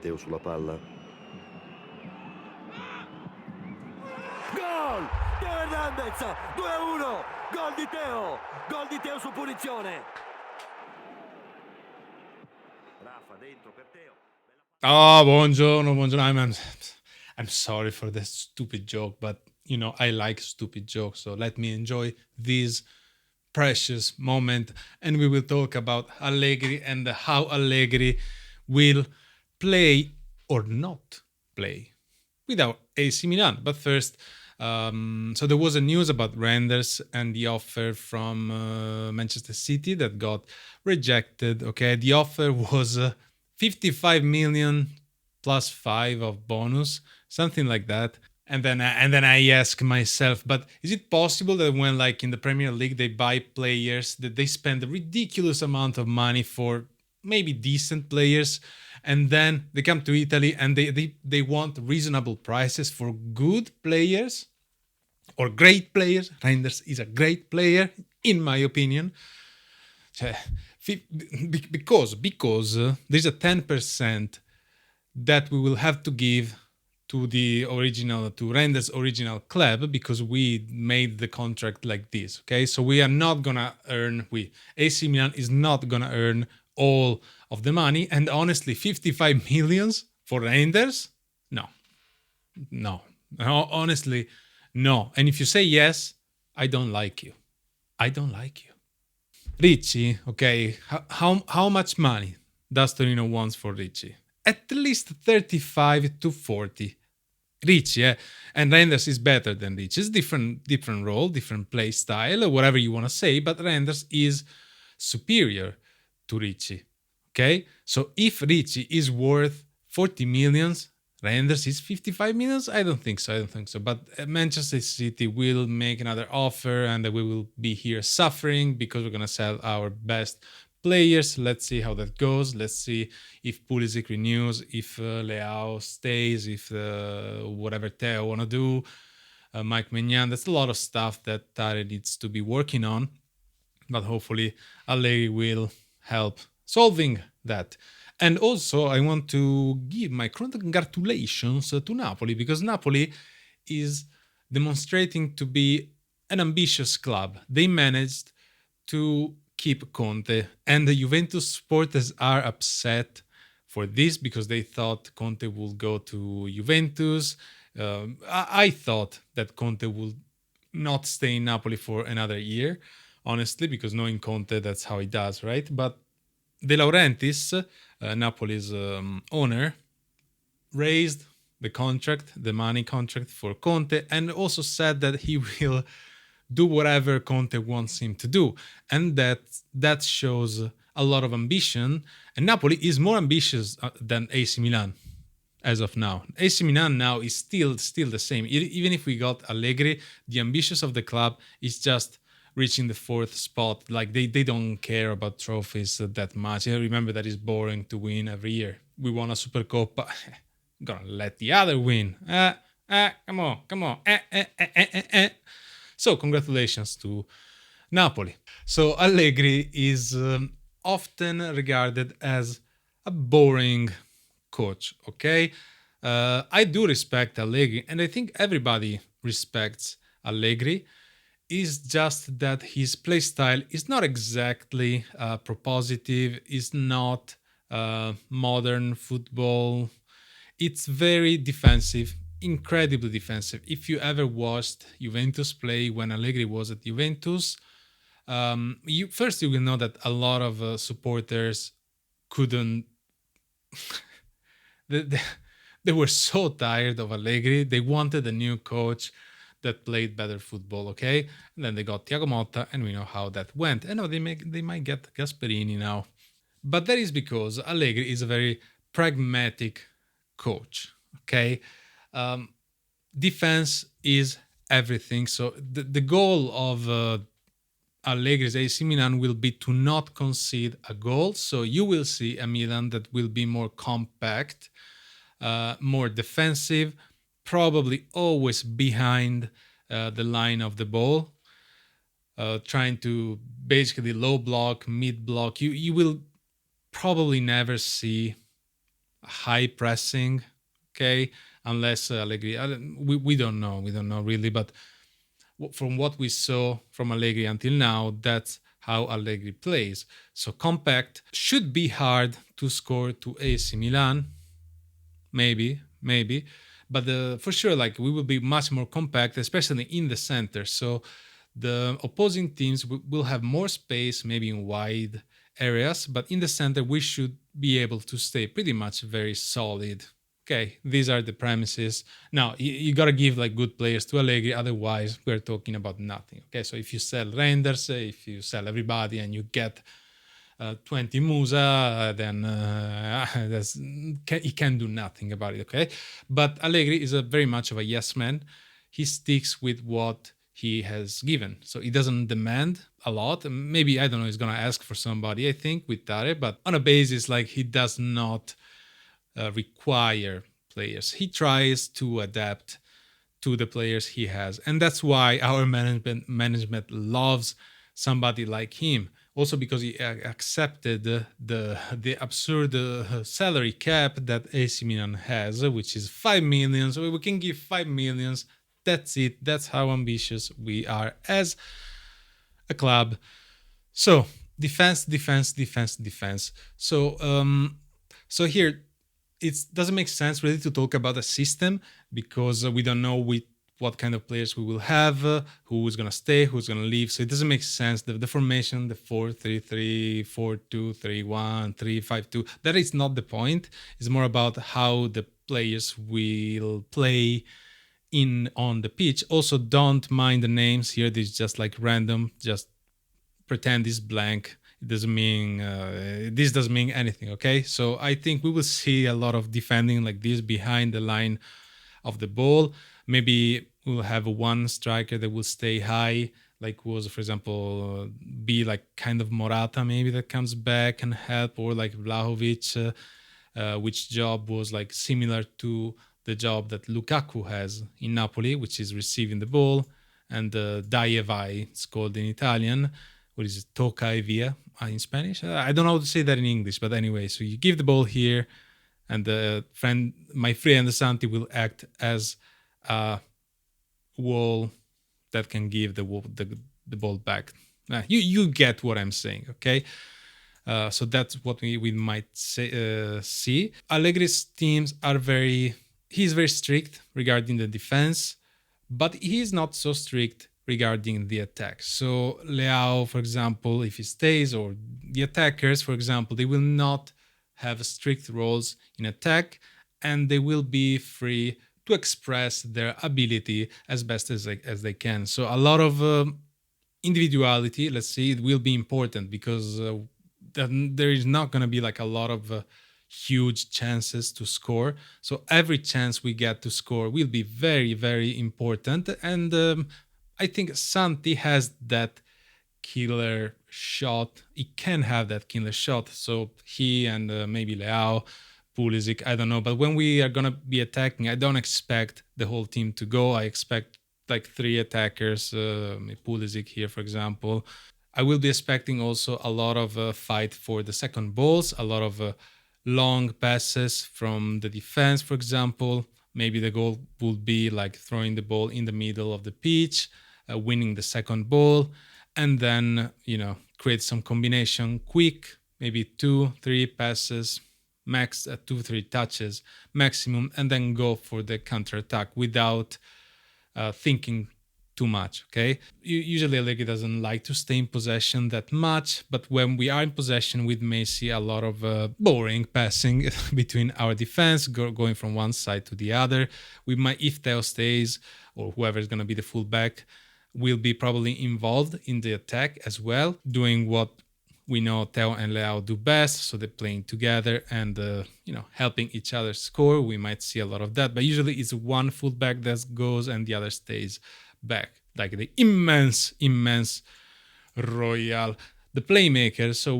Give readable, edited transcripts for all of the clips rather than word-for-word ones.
Teo sulla palla. Gol! Teo Hernandez! 2-1! Gol di Teo! Gol di Teo su punizione! Rafa dentro per Teo. Oh, buongiorno. I'm sorry for that stupid joke, but I like stupid jokes, so let me enjoy this precious moment, and we will talk about Allegri and how Allegri will play or not play without AC Milan. But first, so there was a news about Renders and the offer from Manchester City that got rejected. Okay, the offer was 55 million plus 5 of bonus, something like that. And then I ask myself, but is it possible that when like in the Premier League they buy players that they spend a ridiculous amount of money for maybe decent players, and then they come to Italy and they want reasonable prices for good players or great players? Reinders is a great player in my opinion. Cioè, because there's a 10% that we will have to give to Render's original club, because we made the contract like this. Okay, so we are not gonna earn. AC Milan is not gonna earn all of the money, and honestly, 55 millions for Renders, no, honestly, no. And if you say yes, I don't like you. Ricci, okay, how much money does Torino wants for Ricci? At least 35 to 40. Ricci, and Renders is better than Ricci. It's different role, different play style, whatever you want to say, but Renders is superior to Ricci. Okay, so if Ricci is worth 40 millions, Renders is 55 millions. I don't think so. But Manchester City will make another offer, and we will be here suffering because we're gonna sell our best players. Let's see how that goes. Let's see if Pulisic renews, if Leao stays, if whatever Teo wanna do, Mike Maignan. That's a lot of stuff that Tare needs to be working on, but hopefully Allegri will help solving that. And also, I want to give my congratulations to Napoli, because Napoli is demonstrating to be an ambitious club. They managed to keep Conte, and the Juventus supporters are upset for this because they thought Conte would go to Juventus. I thought that Conte would not stay in Napoli for another year, honestly, because knowing Conte, that's how he does, right? But De Laurentiis, Napoli's owner, raised the money contract for Conte, and also said that he will do whatever Conte wants him to do, and that shows a lot of ambition. And Napoli is more ambitious than AC Milan as of now. AC Milan now is still the same. Even if we got Allegri, the ambitions of the club is just reaching the fourth spot. Like they don't care about trophies that much. I remember that it's boring to win every year. We won a Supercoppa. Gonna let the other win. Come on. So congratulations to Napoli. So Allegri is often regarded as a boring coach. Okay, I do respect Allegri, and I think everybody respects Allegri. Is just that his play style is not exactly propositive, is not modern football. It's very defensive, incredibly defensive. If you ever watched Juventus play when Allegri was at Juventus, you will know that a lot of supporters couldn't. they were so tired of Allegri. They wanted a new coach that played better football, okay? And then they got Thiago Motta, and we know how that went. And now they might get Gasperini now. But that is because Allegri is a very pragmatic coach, okay? Defense is everything. So the goal of Allegri's AC Milan will be to not concede a goal. So you will see a Milan that will be more compact, more defensive, probably always behind the line of the ball, trying to basically low block, mid block. You will probably never see high pressing. Okay, unless Allegri, we don't know. We don't know really, but from what we saw from Allegri until now, that's how Allegri plays. So compact should be hard to score to AC Milan, maybe, but for sure, like we will be much more compact, especially in the center. So the opposing teams will have more space, maybe in wide areas, but in the center we should be able to stay pretty much very solid. Okay, these are the premises. Now you gotta give like good players to Allegri, otherwise we're talking about nothing. Okay, so if you sell Reinders, if you sell everybody, and you get 20 Musa, then he can do nothing about it. Okay, but Allegri is a very much of a yes man. He sticks with what he has given, so he doesn't demand a lot. Maybe, I don't know, he's gonna ask for somebody, I think, with Tare, but on a basis like he does not require players. He tries to adapt to the players he has, and that's why our management loves somebody like him. Also because he accepted the absurd salary cap that AC Milan has, which is 5 million. So we can give 5 millions. That's it. That's how ambitious we are as a club. So defense. So here it doesn't make sense really to talk about a system, because we don't know what kind of players we will have, who's going to stay, who's going to leave. So it doesn't make sense. The formation, the 4-3-3, 4-2, 3-1, 3-5-2, that is not the point. It's more about how the players will play on the pitch. Also, don't mind the names here. This is just like random. Just pretend it's blank. It doesn't mean this doesn't mean anything. Okay, so I think we will see a lot of defending like this behind the line of the ball. Maybe we'll have one striker that will stay high, like was, for example, be like kind of Morata, maybe, that comes back and help, or like Vlahovic, which job was like similar to the job that Lukaku has in Napoli, which is receiving the ball, and dai e vai, it's called in Italian. What is it? Toca e via in Spanish? I don't know how to say that in English, but anyway, so you give the ball here, and my friend Santi will act as a wall that can give the ball back. You get what I'm saying, okay? So that's what we might see. Allegri's teams are he's very strict regarding the defense, but he's not so strict regarding the attack. So Leao, for example, if he stays, or the attackers, for example, they will not have strict roles in attack, and they will be free to express their ability as best as they can. So a lot of individuality, let's say, it will be important, because there is not going to be like a lot of huge chances to score. So every chance we get to score will be very, very important. And I think Santi has that killer shot. He can have that killer shot. So he and maybe Leao, Pulisic, I don't know. But when we are going to be attacking, I don't expect the whole team to go. I expect like 3 attackers, Pulisic here, for example. I will be expecting also a lot of fight for the second balls, a lot of long passes from the defense, for example. Maybe the goal would be like throwing the ball in the middle of the pitch, winning the second ball, and then, create some combination quick, maybe 2-3 passes, max 2-3 touches maximum, and then go for the counter attack without thinking too much. Okay, usually Allegri doesn't like to stay in possession that much, but when we are in possession, we may see a lot of boring passing between our defense, going from one side to the other. We might, if Theo stays, or whoever is going to be the fullback, will be probably involved in the attack as well, doing what we know Theo and Leao do best. So they're playing together and helping each other score. We might see a lot of that, but usually it's one fullback that goes and the other stays back, like the immense Royal, the playmaker. So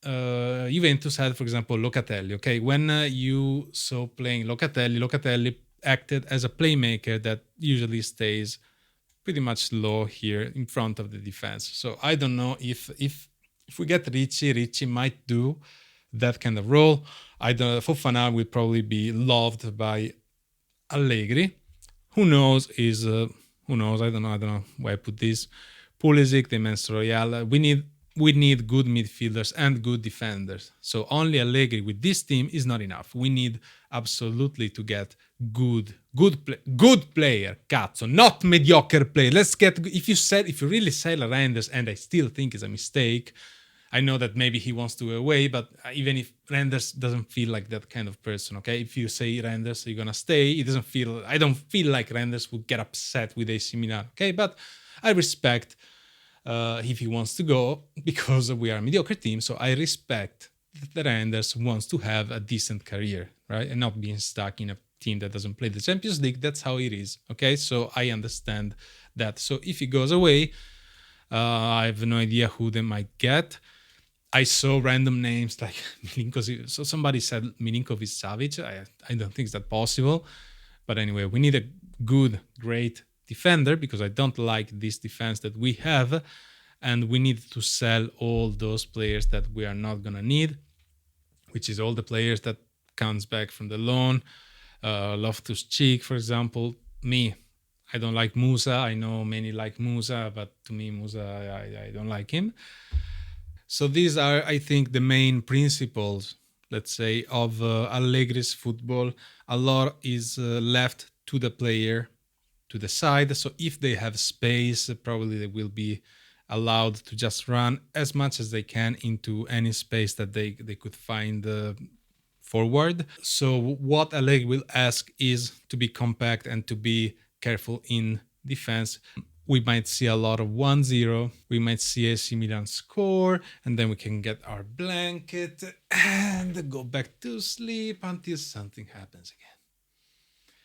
Juventus had, for example, Locatelli. Okay, when you saw playing Locatelli acted as a playmaker that usually stays pretty much low here in front of the defense. So I don't know if we get Ricci might do that kind of role. I don't. Fofana will probably be loved by Allegri. Who knows? Who knows? I don't know. I don't know where I put this. Pulisic, the Mens Royale. We need good midfielders and good defenders. So only Allegri with this team is not enough. We need absolutely to get good player, cazzo, not mediocre player. Let's get if you really sell Reinders, and I still think it's a mistake. I know that maybe he wants to go away, but even if Reinders doesn't feel like that kind of person, okay? If you say Reinders, you're gonna stay. I don't feel like Reinders would get upset with AC Milan, okay? But I respect if he wants to go because we are a mediocre team. So I respect that Reinders wants to have a decent career, right? And not being stuck in a team that doesn't play the Champions League. That's how it is, okay? So I understand that. So if he goes away, I have no idea who they might get. I saw random names like Milinkovic. So somebody said Milinkovic Savic. I don't think that's possible. But anyway, we need a good, great defender because I don't like this defense that we have. And we need to sell all those players that we are not going to need, which is all the players that comes back from the loan. Loftus-Cheek, for example. Me, I don't like Musa. I know many like Musa, but to me, Musa, I don't like him. So these are, I think, the main principles, let's say, of Allegri's football. A lot is left to the player to decide. So if they have space, probably they will be allowed to just run as much as they can into any space that they could find forward. So what Allegri will ask is to be compact and to be careful in defense. We might see a lot of 1-0. We might see AC Milan score, and then we can get our blanket and go back to sleep until something happens again.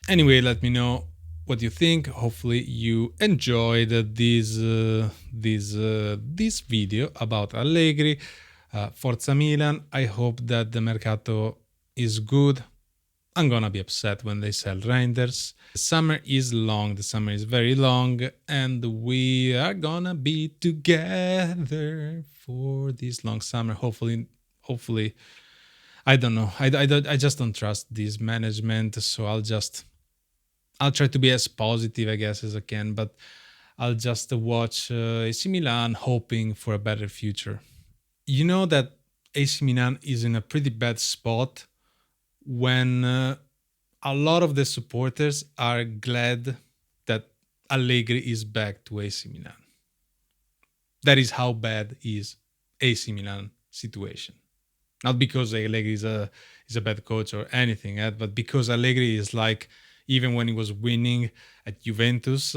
Anyway, let me know what you think. Hopefully you enjoyed this video about Allegri. Forza Milan. I hope that the mercato is good. I'm gonna be upset when they sell Reinders. The summer is long, the summer is very long, and we are gonna be together for this long summer. Hopefully, I don't know. I just don't trust this management, so I'll try to be as positive, I guess, as I can, but I'll just watch AC Milan hoping for a better future. You know that AC Milan is in a pretty bad spot when a lot of the supporters are glad that Allegri is back to AC Milan. That is how bad is AC Milan situation. Not because Allegri is a bad coach or anything, but because Allegri is like, even when he was winning at Juventus,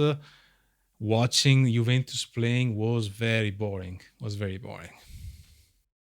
watching Juventus playing was very boring.